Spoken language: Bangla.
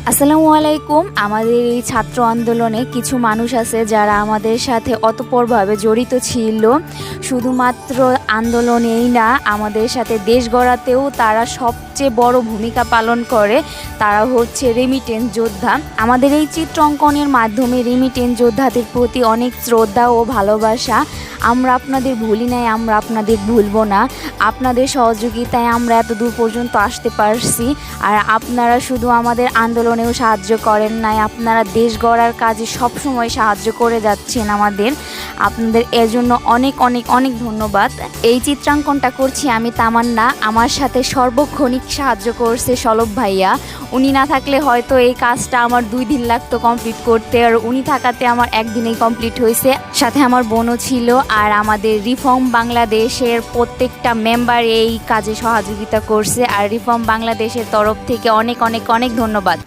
আসসালামু আলাইকুম। আমাদের এই ছাত্র আন্দোলনে কিছু মানুষ আছে যারা আমাদের সাথে অতঃপরভাবে জড়িত ছিল। শুধুমাত্র আন্দোলনেই না, আমাদের সাথে দেশ গড়াতেও তারা সবচেয়ে বড় ভূমিকা পালন করে। তারা হচ্ছে রেমিটেন্স যোদ্ধা। আমাদের এই চিত্র অঙ্কনের মাধ্যমে রেমিটেন্স যোদ্ধাদের প্রতি অনেক শ্রদ্ধা ও ভালোবাসা। আমরা আপনাদের ভুলি নাই, আমরা আপনাদের ভুলবো না। আপনাদের সহযোগিতায় আমরা এত দূর পর্যন্ত আসতে পারছি। আর আপনারা শুধু আমাদের আন্দোলনেও সাহায্য করেন নাই, আপনারা দেশ গড়ার কাজে সবসময় সাহায্য করে যাচ্ছেন আমাদের। আপনাদের এর জন্য অনেক অনেক অনেক ধন্যবাদ। এই চিত্রাঙ্কনটা করছি আমি তামান্না। আমার সাথে সর্বক্ষণিক সাহায্য করছে সলভ ভাইয়া। উনি না থাকলে হয়তো এই কাজটা আমার 2 দিন লাগতো কমপ্লিট করতে, আর উনি থাকাতে আমার একদিনেই কমপ্লিট হয়েছে। সাথে আমার বোনও ছিল। আর আমাদের রিফর্ম বাংলাদেশের প্রত্যেকটা মেম্বার এই কাজে সহযোগিতা করছে। আর রিফর্ম বাংলাদেশের তরফ থেকে অনেক অনেক অনেক ধন্যবাদ।